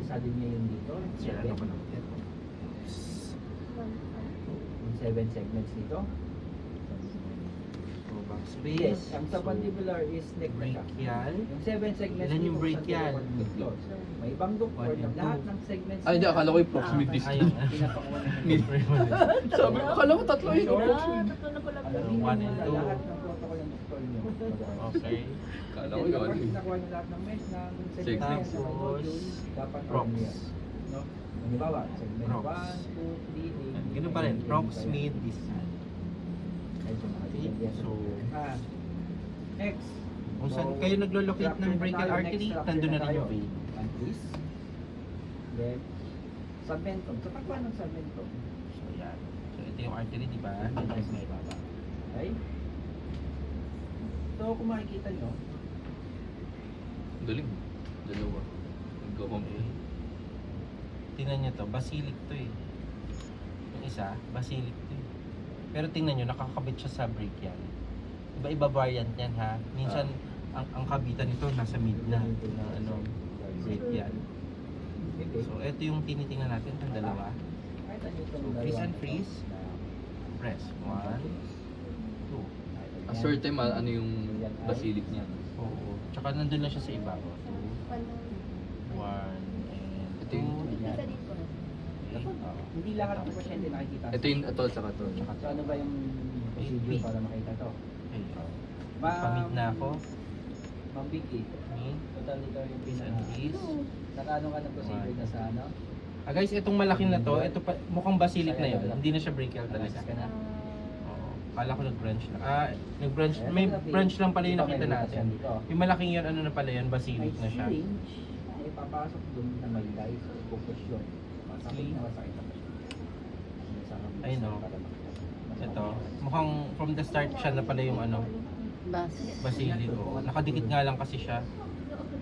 isa din niya yun dito. Sila na ko lang. Yung 7 segments dito. Space. Yes, ang submandibular is neck na siya. Brachial. Yung 7 segments Ilan yung dito, brachial? sa tatlo. May ibang doktor One na and lahat two. ng segments Ay, hindi, akala ko yung proximate Ayun. distance. pinapakuha na Sabi ko, akala ko tatlo yun. Tatlo na pala po. Alamin One mo and na two. lahat ng protocol ng doktor niyo. Okay. Akala ko Then, yun. kapag nakuha niyo lahat ng mesh ng segment Segment. na yan, ng module, dapat Prox. ano yan. No? Halimbawa, segment Prox. 1, 2, 3, Ganun pa rin. Proximate distal. So, Next. kung saan kayo naglo-locate ng brachial artery, nandun na rin yung vein. And this. Then, submentum. Sa pagkuha ng submentum. So, yan. So, ito yung artery, di ba? Ito yung may baba. Okay? So, kung makikita nyo, Galing. Dalawa. Okay. Tingnan nyo to, basilic to eh. Yung isa, basilic to eh. Pero tingnan nyo, nakakabit siya sa brachial. Iba-iba variant yan ha. Minsan, ang kabitan nito nasa mid na ano, brachial. So, ito yung tinitingnan natin, ang dalawa. kahit ano itong So, freeze and freeze. Press. 1, 2. Assert time, ano yung basilic niya. Oo. Tsaka nandun na siya sa ibabaw. 2, 1, and Ito 2. yung- Kita dito. Hindi lahat ng pasyente nakikita. Ito yung ito, saka ito. So, ano ba yung procedure para makita to? Okay. Pamid na ako. Ma'am Vicky, Mid. total ito yung Freeze pinaka. and freeze. Nakaano ka ng procedure na sa ano? Ah guys, itong malaking na to, ito pa, mukhang basilic na yun. Hindi na siya brachial talaga. Analysis ka na? Oo. Kala ko nag-branch na. Nag-branch, may branch lang pala yung nakita natin. Yung malaking yun, ano na pala yun, basilic na siya. Ay papasok dun na may light o focus yun. Masakit na masakit na siya. Ay, no. Ito, mukhang from the start siya na pala yung ano, Bas. basilic. Oo. Nakadikit nga lang kasi siya.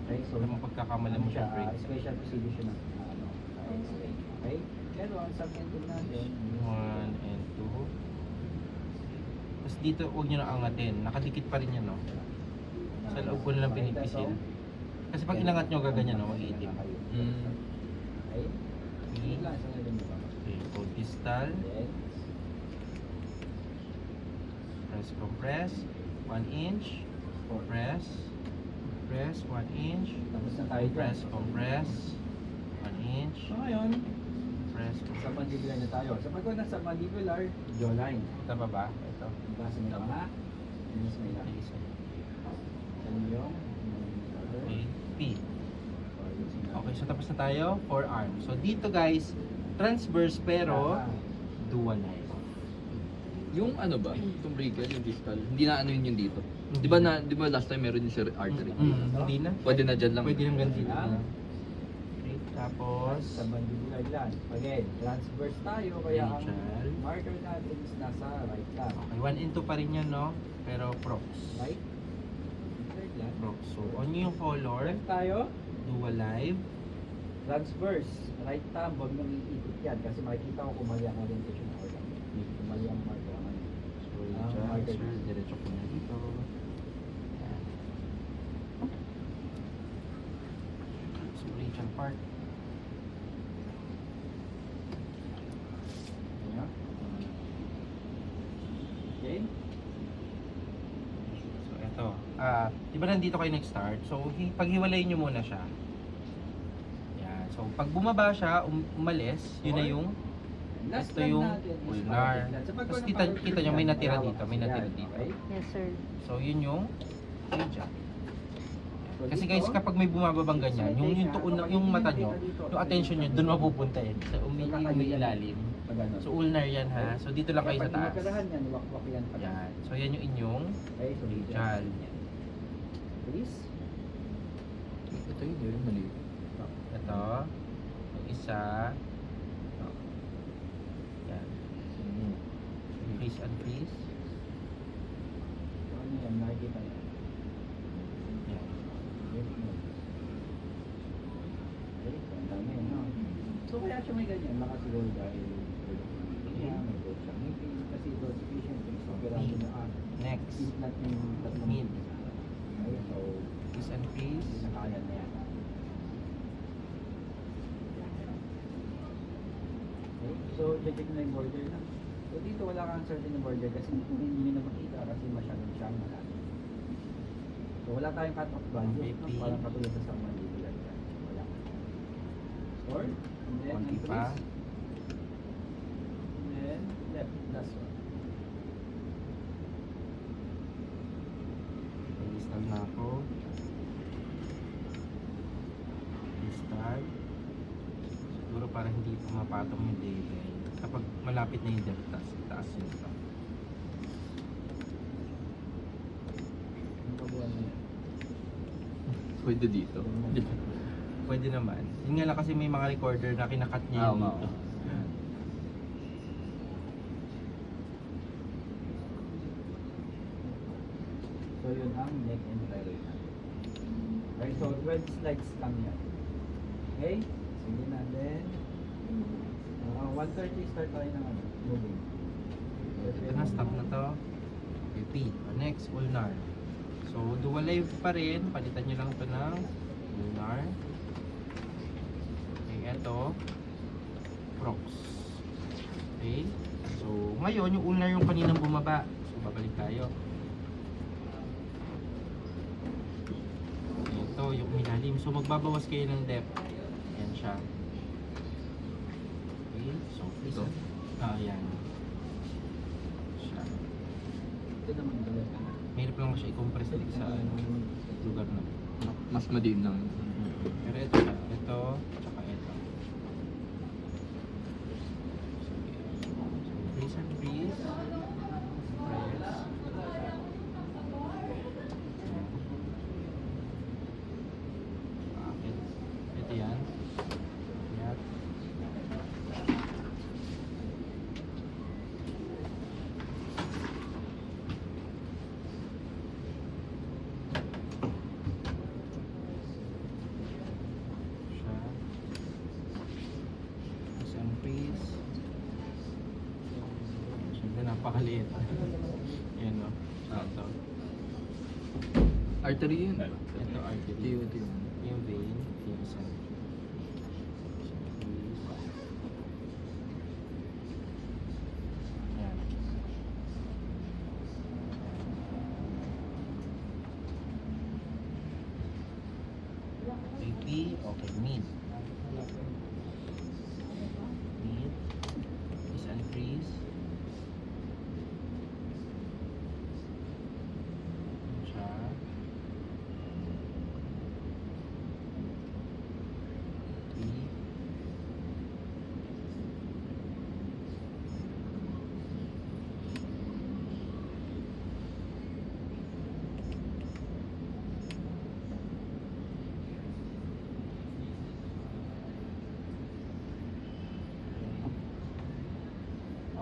Okay, so Alam mo pagkakamala mo siya break. special procedure siya ng ano, X-ray. Okay? Pero ang submentum natin, 1 and 2. Tapos dito, huwag nyo na angatin. Nakadikit pa rin yan, no? Sa loob ko na lang pinipisil. Kasi pag inangat nyo, gaganyan, no? Mag-iitim. Okay? Yun lang, sa ngayon mo ba? Okay, so distal. Then, Press, compress. 1 inch. Press. Press, 1 inch. tapos na tayo dyan. Press, compress. 1 inch. So ngayon, Press, sa compress. mandibular na tayo. Sa pagkuha ng sa mandibular, jawline. Ito ba ba? Ito. Base may mga, minus may lang. Yan yung Okay, P. Okay, so tapos na tayo. Forearm. So dito guys, transverse pero dual line. Yung ano ba? Itong brachial, yung distal. Hindi na ano yun yung dito. Di ba last time meron yung sa artery? Hindi na. Pwede na dyan lang. Pwede nang dito. Ah. Okay, tapos sa mandibular gland. Again, transverse tayo, kaya ang Rachel. marker natin is nasa right gland. okay, 1 and 2 pa rin yan, no? Pero prox. Right? Third gland. Prox. So, on nyo yung color, Left tayo, dual live. transverse. Right thumb, huwag nang iikot yan kasi makikita ko kung mali ang orientation ng organ. Kung mali ang marker. So, Ah, marker. sir, diretso ko na dito. Yan. So, Rachel part. Ayan. Okay? So, eto. Di ba nandito kayo nag-start? So, paghiwalayin nyo muna siya. Yan. So, pag bumaba siya, umalis, yun na yung Last ito gland yung natin is ulnar. parotid gland. Sa pagkuha Tapos ng kita parotid nyo may gland, natira hawak dito, may yan, natira dito. okay? Yes, sir. So, yun yung radial. So, Kasi dito, guys, kapag may bumababang ganyan, yung tuon ng yung mata nyo, yung attention nyo, doon mapupunta eh. Sa umiilalim. pag ano. So, ulnar yan ha. So, dito lang kayo sa Pag taas. magkarahan yan, wakwak yan. pag- Yan. So, yan yung inyong Okay, so radial. Please. Ito yun, mali. Ito. Yung isa. Yan. Freeze and freeze. So, ano yan, nakikita yan. Yan. Okay, so ang dami yan, no? So kaya siya may ganyan, baka siguro dahil may growth siya. Kasi growth patient, so operasyon na Next. implant yung tatlong Mid. Okay, so Freeze and freeze. nakaya na yan. check na yung border na. So dito wala kang certain na border kasi hindi nyo na makita kasi masyadong siyang malaki. So wala tayong cut-off value, no? Okay. Parang katulad sa mandibular yan. Wala. Or, and then Konti increase. pa. And then left, last one. Distal na ako. Distal. Siguro para hindi pumapatong yung label. Kapag malapit na yung depth, taas yun ito. Ang kabuuan na yan. Pwede dito. Pwede naman. Yun nga lang kasi may mga recorder na kinakat niya yun Oo, dito. oo. So yun ang neck and thyroid natin. Okay, so 12 slides lang yan. Okay? Sige na, then 1:30 start tayo ng ano, moving. Ito na, stop na to. Repeat. Next, ulnar. So, dual live pa rin. Palitan nyo lang ito ng ulnar. Okay, ito. Prox. Okay. So, ngayon, yung ulnar yung kaninang bumaba. So, babalik tayo. Ito, yung minalim. So, magbabawas kayo ng depth. Ayan siya. Okay. So, Ito. yan. Siya. Ito naman talaga. Mahirap lang siya i-compress dito sa lugar na. Mas madiin lang. Pero ito siya. Ito, tsaka ito. Sige. So, breeze and breeze. Press. Bakit? Ito yan. Yan. Siya. Isang piece. Siyempre napakaliit. Yan o. Ito. Artery yun. Ito artery. Ito yun. Yung vein. Yung isang piece. Yan. AP, okay, mid. Mid. Is unfreeze. Siya. T.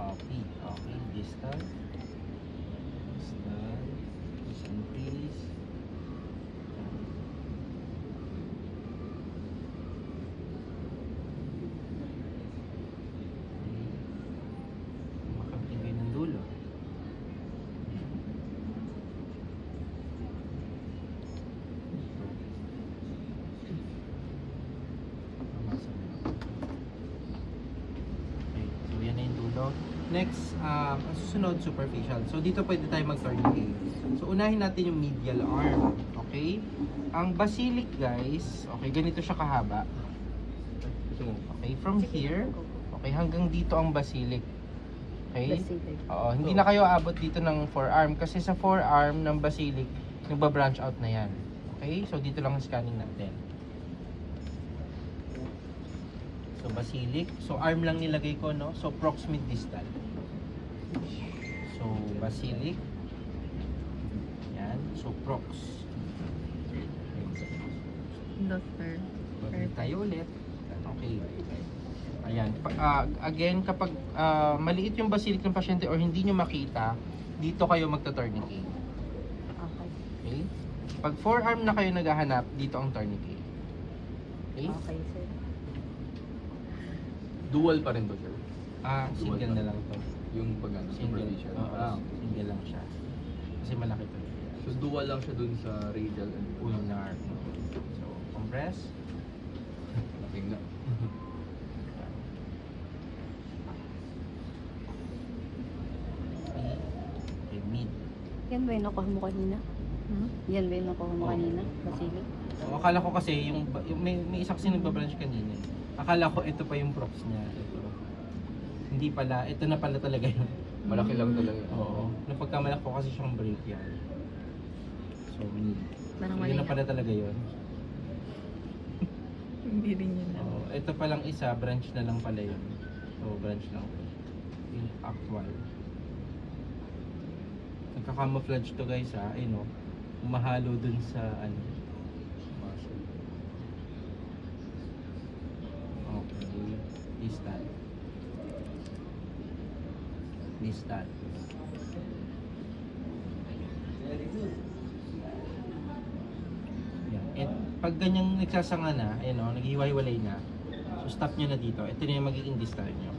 Okay, okay, distal. Distal. Is unfreeze. Makapigay ng dulo. Okay, so yan na yung dulo. Next, ang susunod, superficial. So dito pwede tayo mag-tourniquet. So unahin natin yung medial arm. Okay? Ang basilic guys, okay, ganito siya kahaba. Gusto mo? Okay, from here, okay, hanggang dito ang basilic. Okay? Basilic. Oo, hindi na kayo aabot dito ng forearm kasi sa forearm ng basilic, nagba-branch out na yan. Okay? So dito lang ang scanning natin. So basilic, so arm lang nilagay ko, no? So proximate distal. So basilic. Yan, so prox. Doctor. Babalik tayo ulit. Okay. Ayan. Again, kapag maliit yung basilic ng pasyente or hindi nyo makita, dito kayo magta-tourniquet. Okay. Okay? Pag forearm na kayo naghahanap, dito ang tourniquet. Okay? Okay, sir. Dual pa rin to, sir. Single na lang to. Yung pag ano, Single. superficial. Oo, single lang siya. Kasi malaki to. So dual lang siya dun sa radial and Ulnar. So, compress. Laking na. Yan ba yung nakuha mo kanina? Yan ba yung nakuha mo kanina? Basilic? So, akala ko kasi yung may isa kasi nagbabranch kanina. Akala ko ito pa yung props niya. Ito. Hindi pala, ito na pala talaga yun. Malaki lang talaga. Oo. Nung pagkamalak ko kasi siyang break yan. So, Parang so mali yun na na. pala talaga yun. Hindi rin yun na. Oo. Ito palang isa, branch na lang pala yun. So, branch lang. Yung actual. Nagka-camouflage to guys ha. Ayun o. Umahalo dun sa ano. Okay. Distal. Distal. Yan. And pag ganyang nagsasanga na, ayun o, naghiwalay na. So stop nyo na dito. Ito na yung magiging distal nyo.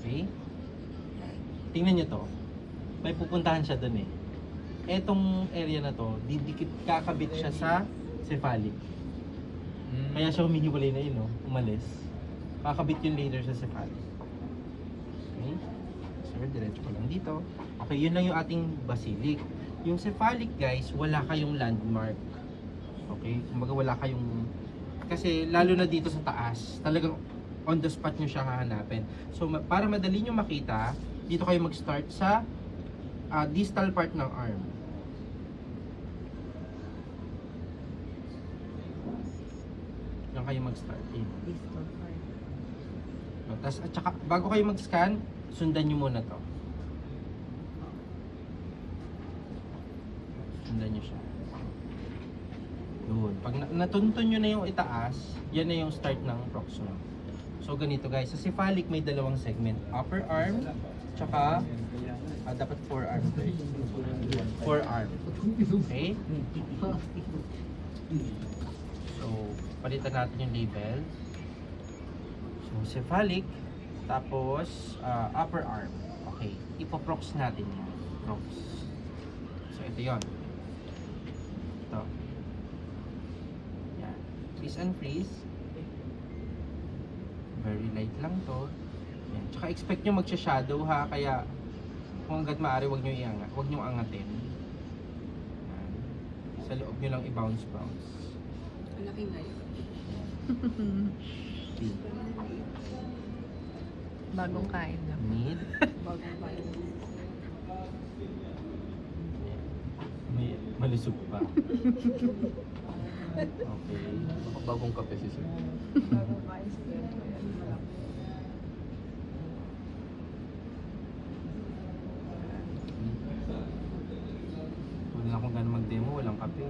Okay? Tingnan nyo to. May pupuntahan siya dun eh. Etong area na to, didikit kakabit siya sa cephalic. Kaya siya humihiwalay na yun, no? Umalis. Kakabit yun later sa cephalic. Okay? Sir, diretso ko lang dito. Okay, yun lang yung ating basilic. Yung cephalic, guys, wala kayong landmark. Okay? Kumbaga wala kayong... Kasi lalo na dito sa taas, talagang on the spot nyo siya hahanapin. So, para madali nyo makita, dito kayo mag-start sa distal part ng arm. Diyan kayo mag-start. Distal part. Tapos, at saka, bago kayo mag-scan, sundan nyo muna to. Sundan nyo siya. Yun. Pag natuntun nyo na yung itaas, yan na yung start ng proximal. So, ganito guys. Sa cephalic, may dalawang segment. Upper arm, tsaka, dapat forearm. Forearm. Okay? So, palitan natin yung label. So, cephalic, tapos upper arm. Okay, ipoprox natin yan. Prox. So, ito yon. Ito. Yan. Freeze and freeze. Very light lang to. Yan. Tsaka expect nyo magsha-shadow ha, kaya kung hanggat maaari, huwag nyo iangat. Huwag nyo angatin. Yan. Sa loob nyo lang i-bounce. Malaki nga yun. Bagong kain na. Mid. Bagong bayan. May malusog pa. Okay. Bagong kape si sir. Bagong kain sila. Wala na akong gano'n mag-demo, walang kape.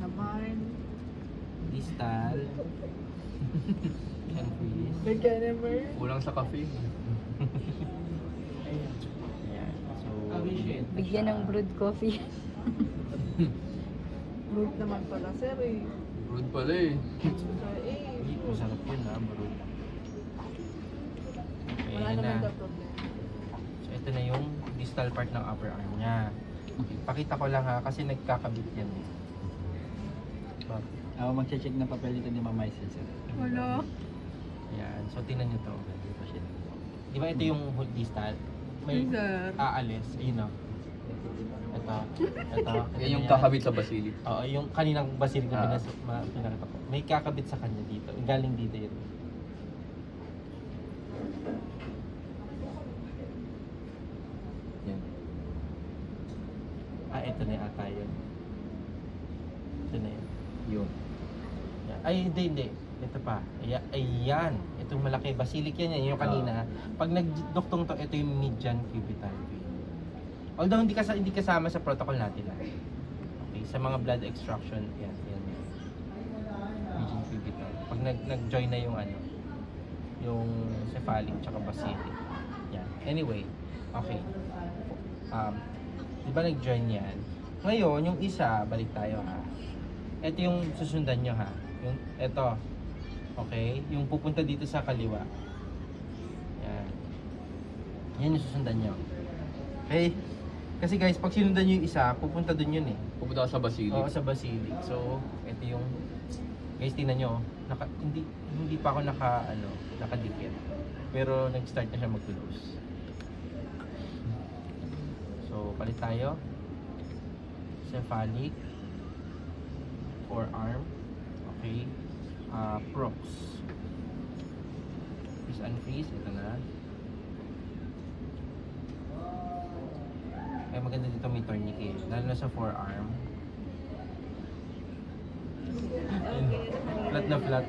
Naman. Distal. And freeze. Kulang sa kape. Ayan. So, Bigyan ng brewed coffee. Group naman pala, sir eh. Rude pala eh. Masarap yun ha, bro. Okay, Wala yun na. naman daw problem. So, ito na yung distal part ng upper arm niya. Okay, pakita ko lang ha, kasi nagkakabit yan eh. Ako mag-check ng papel dito ni Mama Isel, sir. Wala. Ayan, so tingnan nyo to. Di ba ito yung distal? May Sir. aalis, ayun o. Ito. Yan yung kakabit sa basilic. Oo, yung kaninang basilic na Ah. pinakita ko. May kakabit sa kanya dito. Galing dito yun. Yan. Ito na ata yun. Ito na yun. Yun. Yan. Ay, hindi. Ito pa. Ayan. Itong malaki. Basilic yan. Yung kanina. Pag nagduktong to, ito yung median cubital vein. Although hindi kasama sa protocol natin. Okay, sa mga blood extraction, yan. Median cubital. Pag nag-join na yung ano, yung cephalic tsaka basilic. Yan. Anyway, okay. Di ba nag-join yan? Ngayon, yung isa, balik tayo ha. Ito yung susundan nyo ha. Yung, ito. Okay? Yung pupunta dito sa kaliwa. Yan. Yan yung susundan nyo. Okay? Kasi guys, pag sinundan nyo yung isa, pupunta dun yun eh. Pupunta ka sa basilic. Oo, sa basilic. So, ito yung... Guys, tingnan nyo. Hindi pa ako nakadikit. Pero nag-start na siya mag-close. So, So, palit tayo. Cephalic. Forearm. Okay. Prox. Freeze and freeze. Ito na. Kaya maganda dito may tourniquet. Lalo na sa forearm. Flat na flat.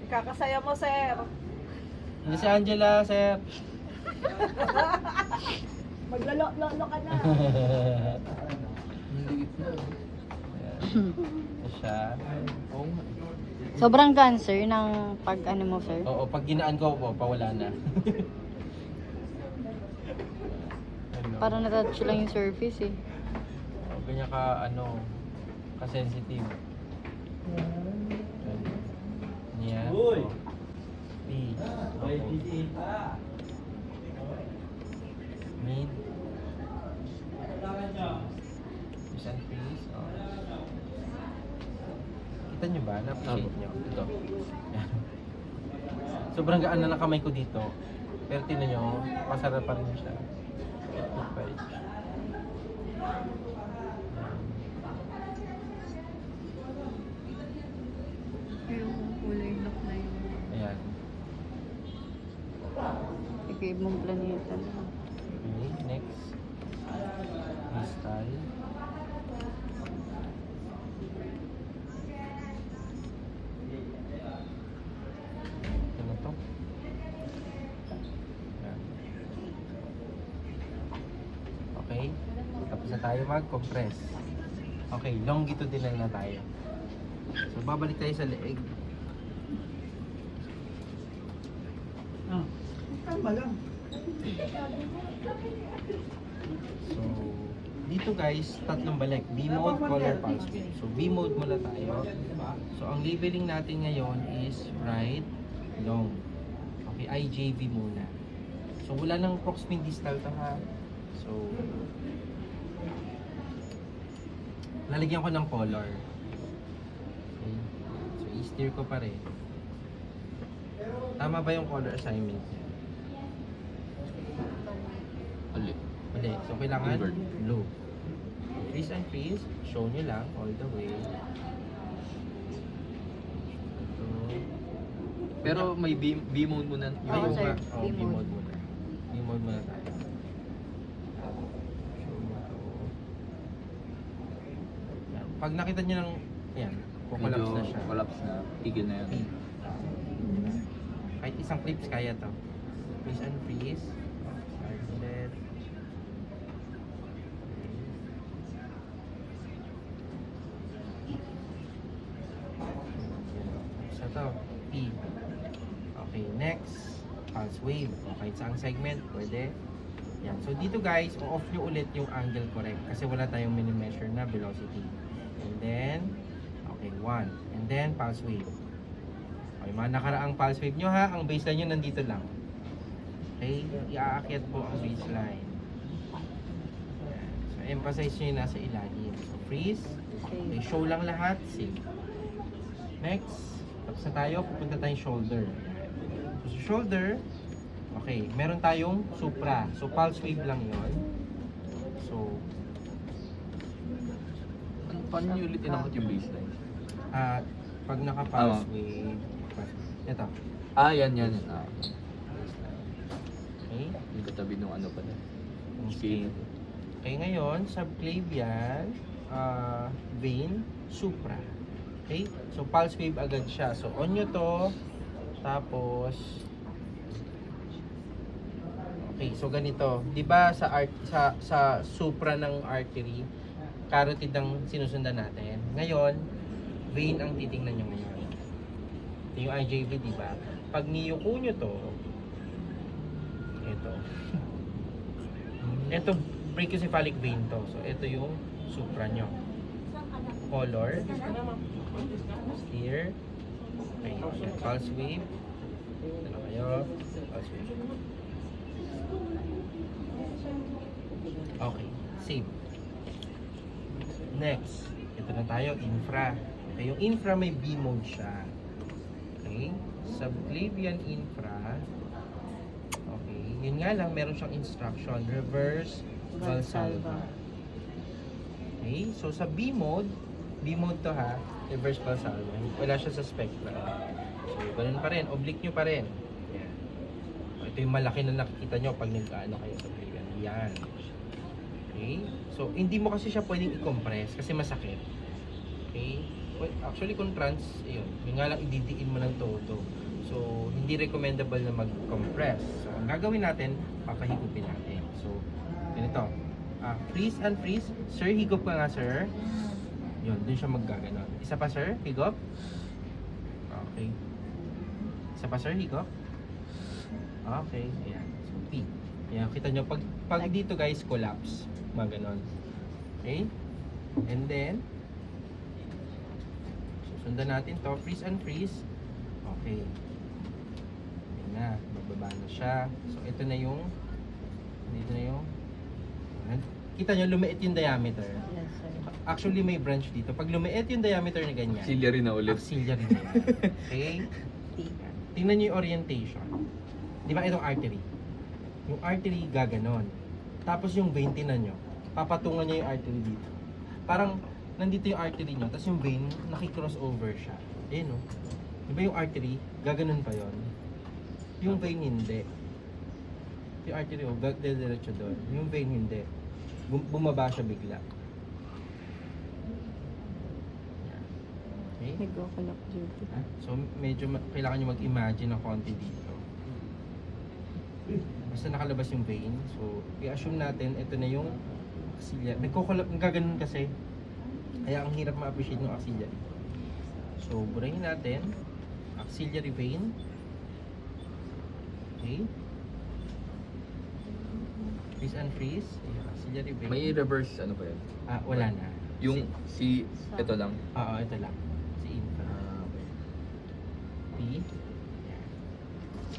Kakasaya mo, sir. Hindi si Angela, sir. Maglolo-lolo ka na. Ang liit na. Ito siya. Oo nga. Sobrang cancer ng pag ano mo, sir. Oo, pag ginaan ko po, pawala na. Ano? Parang natouch lang yung surface eh. Ganyan ka, ka-sensitive. Yan. Uy! P. Okay. Mid. Isang piece. Kita nyo ba? Na-appreciate nyo? Ito. Yan. Sobrang gaan na ng kamay ko dito. Pero tinan nyo, masarap pa rin siya. Toothpaste. Yung kulay lock na yun. Ayan. Ikaw ibang planeta na. Okay, next. Crystal. Ito na to. Ayan. Okay. Tapos na tayo mag-compress. Okay, longitudinal na tayo. So, babalik tayo sa leeg. Tama lang. So, dito guys, tatlong balik. B-mode, color, pulse width. So, B-mode muna tayo. So, ang labeling natin ngayon is right, long. Okay, IJV muna. So, wala nang proximal distal to ha. So, lalagyan ko ng color. Okay. So, i-steer ko pa rin. Tama ba yung color assignment? Ali. Hindi. So, kailangan Invert. blue. Freeze and freeze. Show nyo lang all the way. So, Pero may B-mode muna. Oo, yung sir. nga, B-mode. B-mode muna. B-mode muna tayo. Show mo to. Yan. Pag nakita nyo ng, yan, kukolapse na siya. Collapse na. Tigil na yan. Kahit isang clips kaya to. Freeze and freeze. Ulit. So to, P. Okay, next. Pulse wave. Okay, sa ang segment, pwede. Yan. So dito guys, off nyo ulit yung angle correct kasi wala tayong mini-measure na velocity. And then, okay, 1. And then, pulse wave. Okay, mga nakaraang pulse wave nyo ha, ang baseline nyo nandito lang. Okay, iaakyat po ang baseline. Yan. So, emphasize nyo yung nasa ilalim. So, freeze. Okay, show lang lahat. Save. Next, tapos na tayo, pupunta tayong shoulder. So, sa shoulder, okay, meron tayong supra. So, pulse wave lang yon. So, Paano nyo ulit inakot yung baseline? pag naka-pulse wave, ito. Yan. Okay, Yung katabi nung ano pala. yung Scale. scale. Okay, ngayon, subclavian, vein, supra. Okay, so pulse wave agad siya. So, on nyo to, tapos, okay, so ganito. Di ba sa supra ng artery, carotid ang sinusundan natin. Ngayon, vein ang titingnan nyo ngayon. Ito yung IJV, di ba? Pag niyuko nyo to, ito brachiocephalic vein to. So, ito yung supra nyo. Color. Steer. Okay, yan. Pulse wave. Ano kayo? Pulse wave. Okay, save. Next, ito na tayo, infra. Okay, yung infra may B mode siya. Okay. Subclavian infra. Okay. Yun nga lang, meron siyang instruction. Reverse Valsalva. Okay. So, sa B mode to ha, reverse Valsalva. Wala siya sa spectra. So, ganun pa rin. Oblique nyo pa rin. Yan. Ito yung malaki na nakikita nyo pag nag-ano kayo sa Subclavian. Yan. Okay. So, hindi mo kasi siya pwedeng i-compress kasi masakit. Okay. Well, actually, kung trans, yun nga lang ididiin mo ng todo. So, hindi recommendable na mag-compress. So, ang gagawin natin, papahigupin natin. So, ganito. Freeze and freeze. Sir, higop ka nga, sir. Yun, dun siya maggaganon. Isa pa, sir, higop. Okay. Isa pa, sir, higop. Okay, ayan. So, P. Ayan, kita nyo, pag dito guys, collapse. Maganon. Okay? And then, sundan natin to, freeze and freeze. Okay. Ayan na, bababa na siya. So, ito na yung, dito na yung, kita nyo, lumiit yung diameter. Yes, sir. Actually, may branch dito. Pag lumiit yung diameter na ganyan, Auxiliary na ulit. auxiliary na yan. Okay? Tingnan nyo yung orientation. Di ba itong artery? Yung artery gaganon. Tapos yung vein, tingnan nyo. Papatungan nyo yung artery dito. Parang, nandito yung artery nyo, tapos yung vein, nakikross-over siya. Ayan o. Di ba yung artery, gaganon pa yon. Yung vein hindi. Yung artery o, diretso doon. Yung vein hindi. Bumaba siya bigla. Yan. Okay? Nag-okulak duty. So, medyo kailangan nyo mag-imagine ng konti dito. Basta nakalabas yung vein. So, i-assume natin, ito na yung axilla. Ang gaganon kasi. Kaya ang hirap ma-appreciate ng axillary. So, burahin natin. Axillary vein. Okay. Freeze and freeze. Ayan, axillary vein. May reverse, ano ba yan? Wala na. Yung si, ito lang. Oo, ito lang. Si infra. P. Ayan.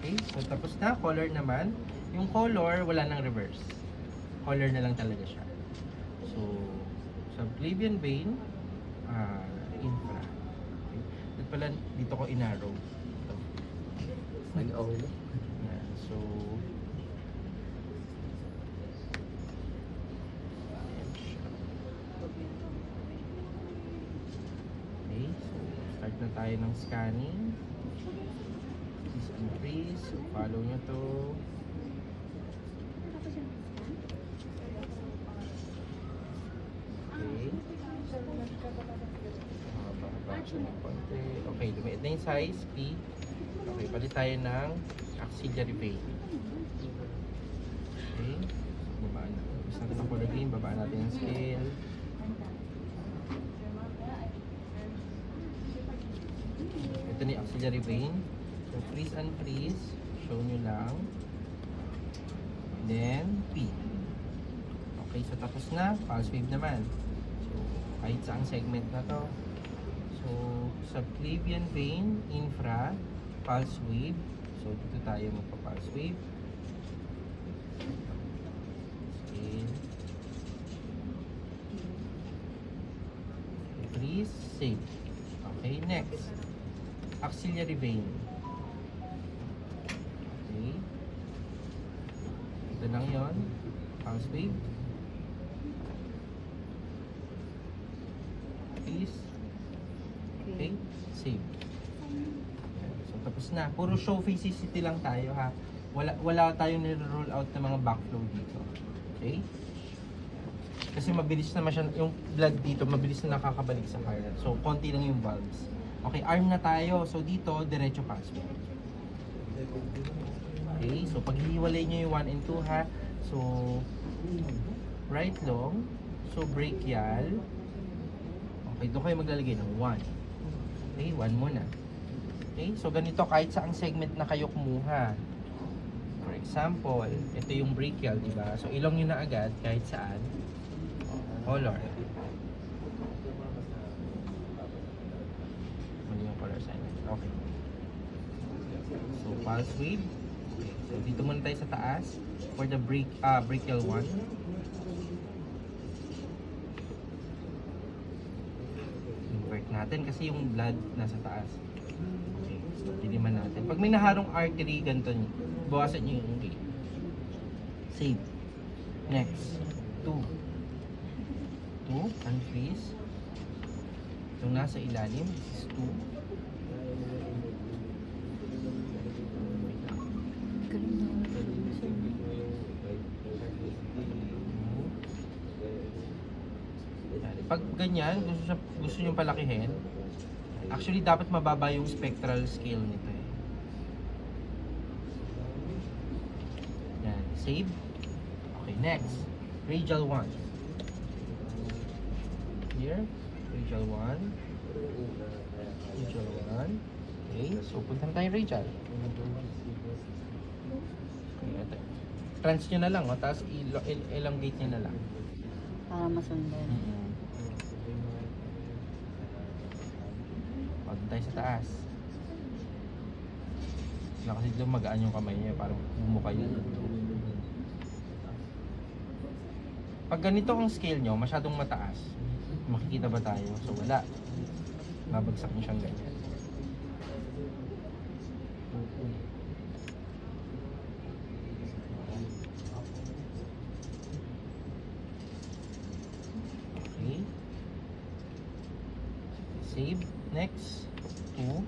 Okay, so tapos na. Color naman. Yung color, wala nang reverse. Color na lang talaga siya. So, subclavian vein, infra. Okay. At pala, dito ko inarrow. Ito. Ano ako lang? Ayan, so, ayan siya. Okay, so start na tayo ng scanning. Freeze and freeze. So, follow nyo to. Okay. Baba siya ng konti. Okay, lumiit na yung size, P. Okay, palit tayo ng axillary vein. Okay. Baba na. Basta natin ang color green, baba natin ang scale. Ito na yung axillary vein. So, freeze and freeze. Show nyo lang. Then, P. Okay, so tapos na. Pulse wave naman. So, kahit saang segment na to. So, subclavian vein, infra, pulse wave. So, dito tayo magpa-pulse wave. Scale. Freeze, save. Okay, next. Axillary vein. Okay. Ito lang yon. Pulse wave. Freeze. Okay, save. So, tapos na. Puro show physicity lang tayo ha. Wala tayong nire-roll out ng mga backflow dito. Okay? Kasi mabilis naman siya, yung blood dito, mabilis na nakakabalik sa heart. So, konti lang yung valves. Okay, arm na tayo. So, dito, diretso pulse. Okay, so paghihiwalay nyo yung 1 and 2 ha. So, right long. So, brachial. Okay, doon kayo maglalagay ng 1. Okay, 1 muna. Okay, so ganito kahit saang segment na kayo kumuha. For example, ito yung brachial, di ba? So, ilong nyo na agad kahit saan. Color. Mali yung color sign. Okay. So, pulse wave. Okay. So, dito muna tayo sa taas for the brachial 1. Invert natin kasi yung blood nasa taas. Okay. So, Diliman natin. Pag may naharong artery, ganito nyo. Bawasan nyo yung rate. Save. Next. 2. 2. Unfreeze. Yung nasa ilalim, this is 2. Pag ganyan, gusto nyo palakihin, actually dapat mababa yung spectral scale nito eh. Yan, save. Okay, next. Radial 1. Here, radial 1. Radial 1. Okay, so punta na tayo radial. Okay, ito. Trans nyo na lang, oh, tapos elongate nyo na lang. Para masundan. Pag tayo sa taas. Na kasi doon magaan yung kamay niya, parang bumuka yun. Pag ganito ang scale nyo, masyadong mataas. Makikita ba tayo? So wala. Babagsak nyo siyang ganyan. Okay. Save. Next. 2. 2.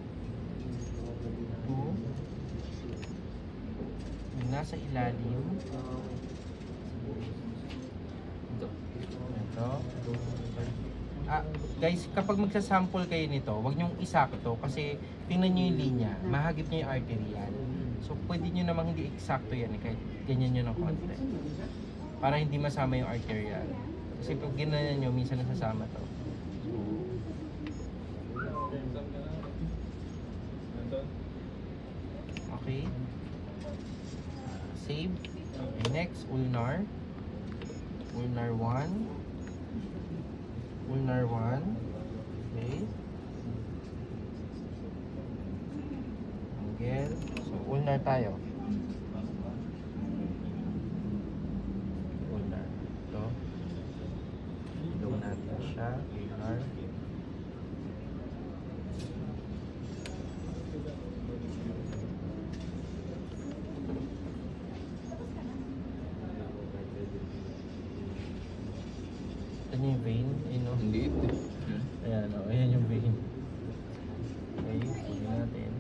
Yung nasa ilalim. Ito. Guys, kapag magsasample kayo nito, huwag nyong isakto kasi tingnan nyo yung linya, mahagip nyo yung arterial. So, pwede nyo namang hindi eksakto yan, kahit ganyan nyo ng konti. Para hindi masama yung arterial. Kasi pag ginanyan nyo, minsan nasasama to. Okay. Save. Okay, next, ulnar. Ulnar 1. Ulnar 1. Okay. Angle. So, ulnar tayo. Ulnar. Ito. Ilong natin siya. Ulnar. Ito niyo yung vein. Hindi. Ayan, oh, ayan yung vein. Okay, pagin natin.